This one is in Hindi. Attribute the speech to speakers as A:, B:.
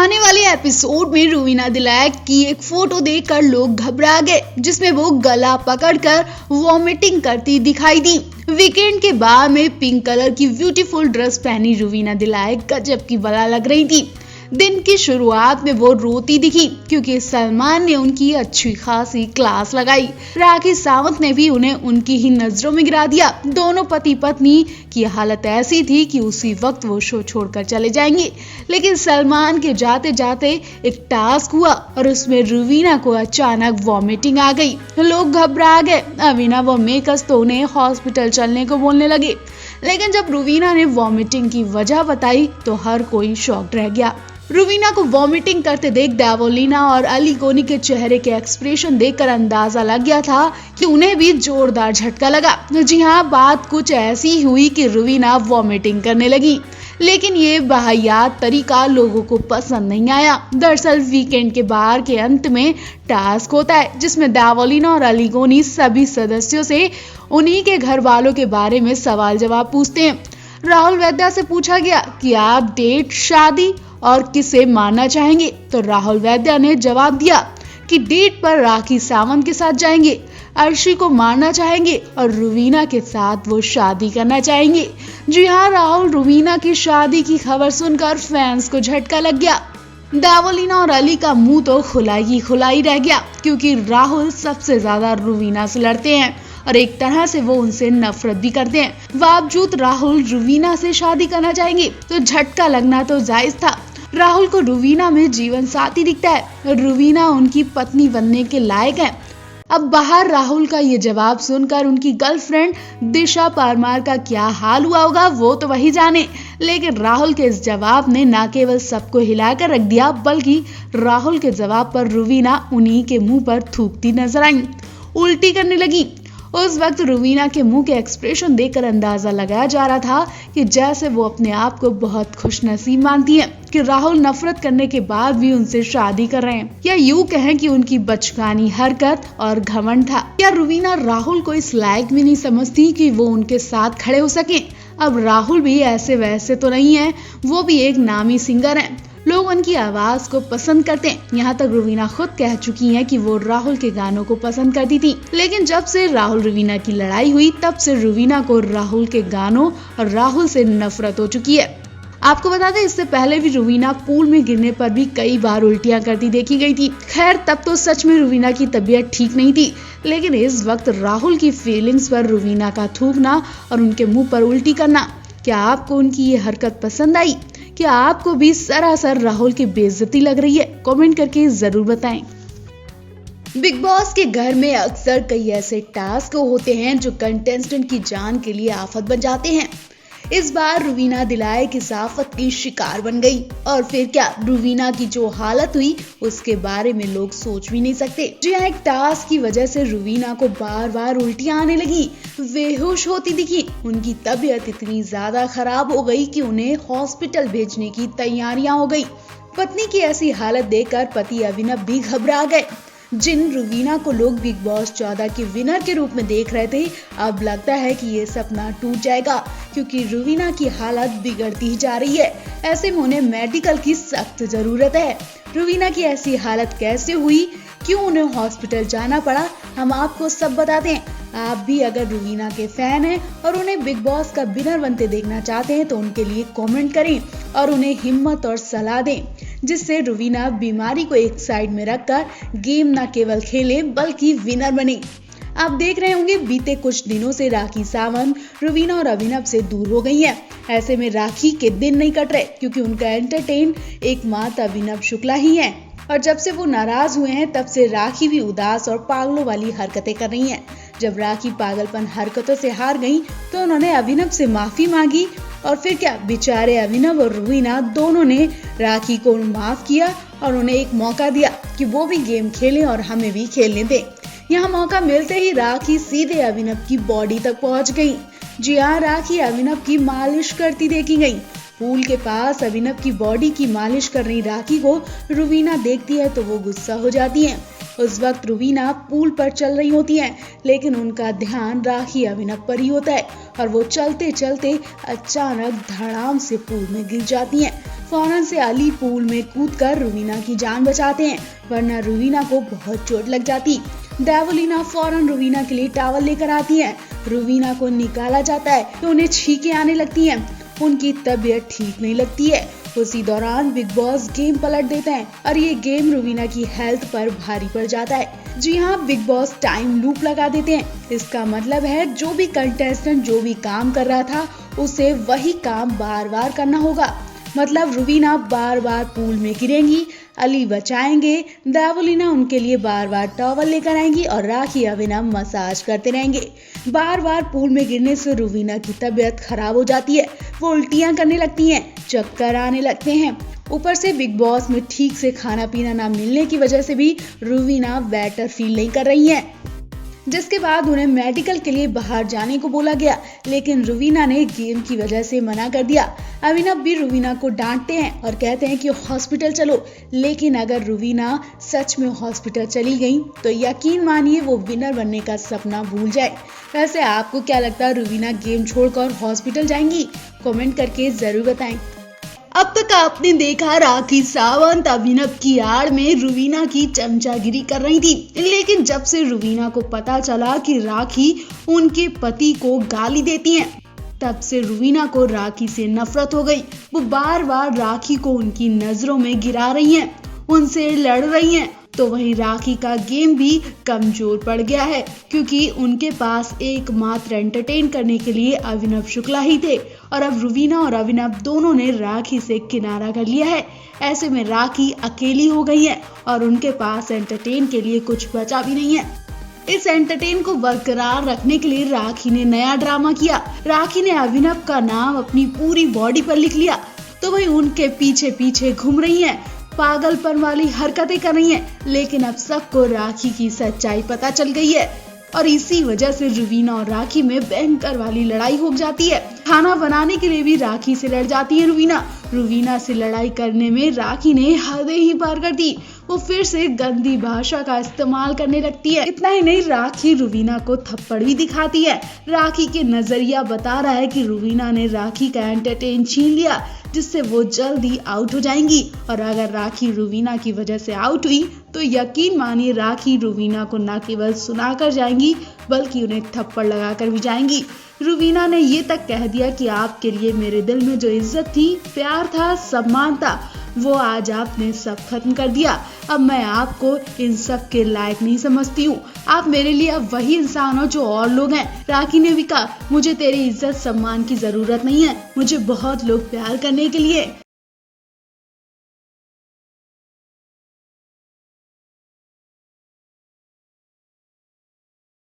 A: आने वाले एपिसोड में रूवीना दिलायक की एक फोटो देखकर लोग घबरा गए, जिसमें वो गला पकड़कर वॉमिटिंग करती दिखाई दी। वीकेंड के बार में पिंक कलर की ब्यूटीफुल ड्रेस पहनी रूवीना दिलायक गजब की बला लग रही थी। दिन की शुरुआत में वो रोती दिखी क्योंकि सलमान ने उनकी अच्छी खासी क्लास लगाई। राखी सावंत ने भी उन्हें उनकी ही नजरों में गिरा दिया। दोनों पति पत्नी की हालत ऐसी थी कि उसी वक्त वो शो छोड़कर चले जाएंगे, लेकिन सलमान के जाते जाते एक टास्क हुआ और उसमें रूवीना को अचानक वॉमिटिंग आ गई। लोग घबरा गए। अभिनव और मेकर्स तो उन्हें हॉस्पिटल चलने को बोलने लगे, लेकिन जब रूवीना ने वॉमिटिंग की वजह बताई तो हर कोई शॉक्ड रह गया। रूवीना को वॉमिटिंग करते देख डेवोलिना और अली कोनी के चेहरे के एक्सप्रेशन देखकर अंदाजा लग गया था कि उन्हें भी जोरदार झटका लगा। जी हाँ, बात कुछ ऐसी हुई कि रूवीना वॉमिटिंग करने लगी, लेकिन ये वाहियात तरीका लोगों को पसंद नहीं आया। दरअसल वीकेंड के बार के अंत में टास्क होता है जिसमें डेवोलिना और अली कोनी सभी सदस्यों से उन्हीं के घर वालों के बारे में सवाल जवाब पूछते हैं। राहुल वैद्या से पूछा गया कि आप डेट, शादी और किसे मानना चाहेंगे, तो राहुल वैद्या ने जवाब दिया कि डेट पर राखी सावंत के साथ जाएंगे, अर्शी को मारना चाहेंगे और रूवीना के साथ वो शादी करना चाहेंगे। जी हाँ, राहुल रूवीना की शादी की खबर सुनकर फैंस को झटका लग गया। डेवोलिना और अली का मुंह तो खुला ही रह गया क्योंकि राहुल सबसे ज्यादा रूवीना से लड़ते हैं और एक तरह से वो उनसे नफरत भी करते हैं। बावजूद राहुल रूवीना से शादी करना चाहेंगे तो झटका लगना तो जायज था। राहुल को रूवीना में जीवन साथी दिखता है, रूवीना उनकी पत्नी बनने के लायक है। अब बाहर राहुल का ये जवाब सुनकर उनकी गर्लफ्रेंड दिशा परमार का क्या हाल हुआ होगा वो तो वही जाने, लेकिन राहुल के इस जवाब ने न केवल सबको हिलाकर रख दिया बल्कि राहुल के जवाब पर रूवीना उन्हीं के मुंह पर थूकती नजर आई, उल्टी करने लगी। उस वक्त रूवीना के मुंह के एक्सप्रेशन देखकर अंदाजा लगाया जा रहा था कि जैसे वो अपने आप को बहुत खुशनसीब मानती हैं कि राहुल नफरत करने के बाद भी उनसे शादी कर रहे हैं, या यूं कहें कि उनकी बचकानी हरकत और घमंड था। क्या रूवीना राहुल को इस लायक भी नहीं समझती कि वो उनके साथ खड़े हो सके? अब राहुल भी ऐसे वैसे तो नहीं है, वो भी एक नामी सिंगर है, लोग उनकी आवाज को पसंद करते हैं। यहाँ तक रूवीना खुद कह चुकी हैं कि वो राहुल के गानों को पसंद करती थी, लेकिन जब से राहुल रूवीना की लड़ाई हुई तब से रूवीना को राहुल के गानों और राहुल से नफरत हो चुकी है। आपको बता दें, इससे पहले भी रूवीना पूल में गिरने पर भी कई बार उल्टियां करती देखी गई थी। खैर, तब तो सच में रूवीना की तबीयत ठीक नहीं थी, लेकिन इस वक्त राहुल की फीलिंग्स पर रूवीना का थूकना और उनके मुंह पर उल्टी करना, क्या आपको उनकी ये हरकत पसंद आई? क्या आपको भी सरासर राहुल की बेइज्जती लग रही है? कमेंट करके जरूर बताएं। बिग बॉस के घर में अक्सर कई ऐसे टास्क होते हैं जो कंटेस्टेंट की जान के लिए आफत बन जाते हैं। इस बार रूवीना दिलायक इस आफत की शिकार बन गई और फिर क्या, रूवीना की जो हालत हुई उसके बारे में लोग सोच भी नहीं सकते। जी हाँ, एक टास्क की वजह से रूवीना को बार बार उल्टियां आने लगी, बेहोश होती दिखी। उनकी तबीयत इतनी ज्यादा खराब हो गई कि उन्हें हॉस्पिटल भेजने की तैयारियां हो गई। पत्नी की ऐसी हालत देखकर पति अभिनव भी घबरा गए। जिन रूवीना को लोग बिग बॉस 14 के विनर के रूप में देख रहे थे, अब लगता है कि ये सपना टूट जाएगा क्योंकि रूवीना की हालत बिगड़ती ही जा रही है। ऐसे में उन्हें मेडिकल की सख्त जरूरत है। रूवीना की ऐसी हालत कैसे हुई, क्यों उन्हें हॉस्पिटल जाना पड़ा, हम आपको सब बताते हैं। आप भी अगर रूवीना के फैन हैं और उन्हें बिग बॉस का विनर बनते देखना चाहते हैं तो उनके लिए कमेंट करें और उन्हें हिम्मत और सलाह दें, जिससे रूवीना बीमारी को एक साइड में रखकर गेम न केवल खेले बल्कि विनर बने। आप देख रहे होंगे, बीते कुछ दिनों से राखी सावंत रूवीना और अभिनव से दूर हो गई हैं। ऐसे में राखी के दिन नहीं कट रहे क्योंकि उनका एंटरटेन एकमात्र अभिनव शुक्ला ही है, और जब से वो नाराज हुए हैं तब से राखी भी उदास और पागलों वाली हरकतें कर रही हैं। जब राखी पागलपन हरकतों से हार गई तो उन्होंने अभिनव से माफी मांगी और फिर क्या, बेचारे अभिनव और रूवीना दोनों ने राखी को माफ किया और उन्हें एक मौका दिया कि वो भी गेम खेलें और हमें भी खेलने दें। यहाँ मौका मिलते ही राखी सीधे अभिनव की बॉडी तक पहुंच गई। जी हाँ, राखी अभिनव की मालिश करती देखी गई। पूल के पास अभिनव की बॉडी की मालिश कर रही राखी को रूवीना देखती है तो वो गुस्सा हो जाती है। उस वक्त रुवीना पूल पर चल रही होती हैं, लेकिन उनका ध्यान राखी अभिनव पर ही होता है और वो चलते चलते अचानक धड़ाम से पूल में गिर जाती हैं। फौरन से अली पूल में कूदकर रुवीना की जान बचाते हैं, वरना रुवीना को बहुत चोट लग जाती। देवोलीना फौरन रुवीना के लिए टॉवल लेकर आती है। रुवीना को निकाला जाता है तो उन्हें छींकें आने लगती हैं। उनकी तबीयत ठीक नहीं लगती है। उसी दौरान बिग बॉस गेम पलट देते हैं और ये गेम रुवीना की हेल्थ पर भारी पड़ जाता है। जी हाँ, बिग बॉस टाइम लूप लगा देते हैं। इसका मतलब है जो भी कंटेस्टेंट जो भी काम कर रहा था उसे वही काम बार बार करना होगा। मतलब रुवीना बार बार पूल में गिरेंगी, अली बचाएंगे, देवोलीना उनके लिए बार बार टॉवल लेकर आएंगी और राखी अभिनव मसाज करते रहेंगे। बार बार पूल में गिरने से रुवीना की तबीयत खराब हो जाती है। वो उल्टियां करने लगती हैं, चक्कर आने लगते हैं। ऊपर से बिग बॉस में ठीक से खाना पीना ना मिलने की वजह से भी रुवीना बेटर फील नहीं कर रही हैं, जिसके बाद उन्हें मेडिकल के लिए बाहर जाने को बोला गया, लेकिन रुवीना ने गेम की वजह से मना कर दिया। अभिनव भी रुवीना को डांटते हैं और कहते हैं कि हॉस्पिटल चलो, लेकिन अगर रुवीना सच में हॉस्पिटल चली गई तो यकीन मानिए वो विनर बनने का सपना भूल जाए। वैसे आपको क्या लगता है, रुवीना गेम छोड़कर हॉस्पिटल जाएंगी? कमेंट करके जरूर बताएं। अब तक आपने देखा राखी सावंत अभिनव की आड़ में रुवीना की चमचागिरी कर रही थी, लेकिन जब से रुवीना को पता चला कि राखी उनके पति को गाली देती हैं, तब से रुवीना को राखी से नफरत हो गई। वो बार बार राखी को उनकी नजरों में गिरा रही हैं, उनसे लड़ रही हैं। तो वहीं राखी का गेम भी कमजोर पड़ गया है, क्योंकि उनके पास एकमात्र एंटरटेन करने के लिए अभिनव शुक्ला ही थे और अब रुवीना और अभिनव दोनों ने राखी से किनारा कर लिया है। ऐसे में राखी अकेली हो गई है और उनके पास एंटरटेन के लिए कुछ बचा भी नहीं है। इस एंटरटेन को बरकरार रखने के लिए राखी ने नया ड्रामा किया। राखी ने अभिनव का नाम अपनी पूरी बॉडी पर लिख लिया, तो वही उनके पीछे पीछे घूम रही हैं, पागलपन वाली हरकतें कर रही हैं। लेकिन अब सबको राखी की सच्चाई पता चल गई है और इसी वजह से रुवीना और राखी में भयंकर वाली लड़ाई हो जाती है। खाना बनाने के लिए भी राखी से लड़ जाती है रुवीना। रुवीना से लड़ाई करने में राखी ने हदें ही पार कर दी। वो फिर से गंदी भाषा का इस्तेमाल करने लगती है। इतना ही नहीं, राखी रुवीना को थप्पड़ भी दिखाती है। राखी के नजरिया बता रहा है कि रुवीना ने राखी का एंटरटेन छीन लिया, जिससे वो जल्दी आउट हो जाएंगी। और अगर राखी रुवीना की वजह से आउट हुई तो यकीन मानिए राखी रुवीना को न केवल सुनाकर जाएंगी बल्कि उन्हें थप्पड़ लगाकर भी जाएंगी। रुवीना ने ये तक कह दिया कि आपके लिए मेरे दिल में जो इज्जत थी, प्यार था, सम्मान था, वो आज आपने सब खत्म कर दिया। अब मैं आपको इन सब के लायक नहीं समझती हूँ। आप मेरे लिए अब वही इंसान हो जो और लोग हैं। राखी ने भी कहा, मुझे तेरी इज्जत सम्मान की जरूरत नहीं है, मुझे बहुत लोग प्यार करने के लिए